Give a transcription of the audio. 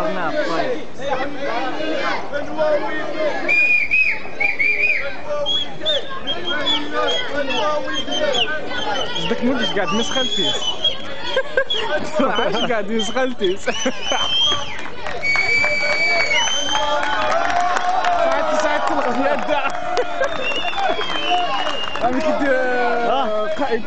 خسرناه طيب. جدك مولش قاعد مسخلتيس. عايش قاعد مسخلتيس. ساعات الغيادة. أنا كنت قائد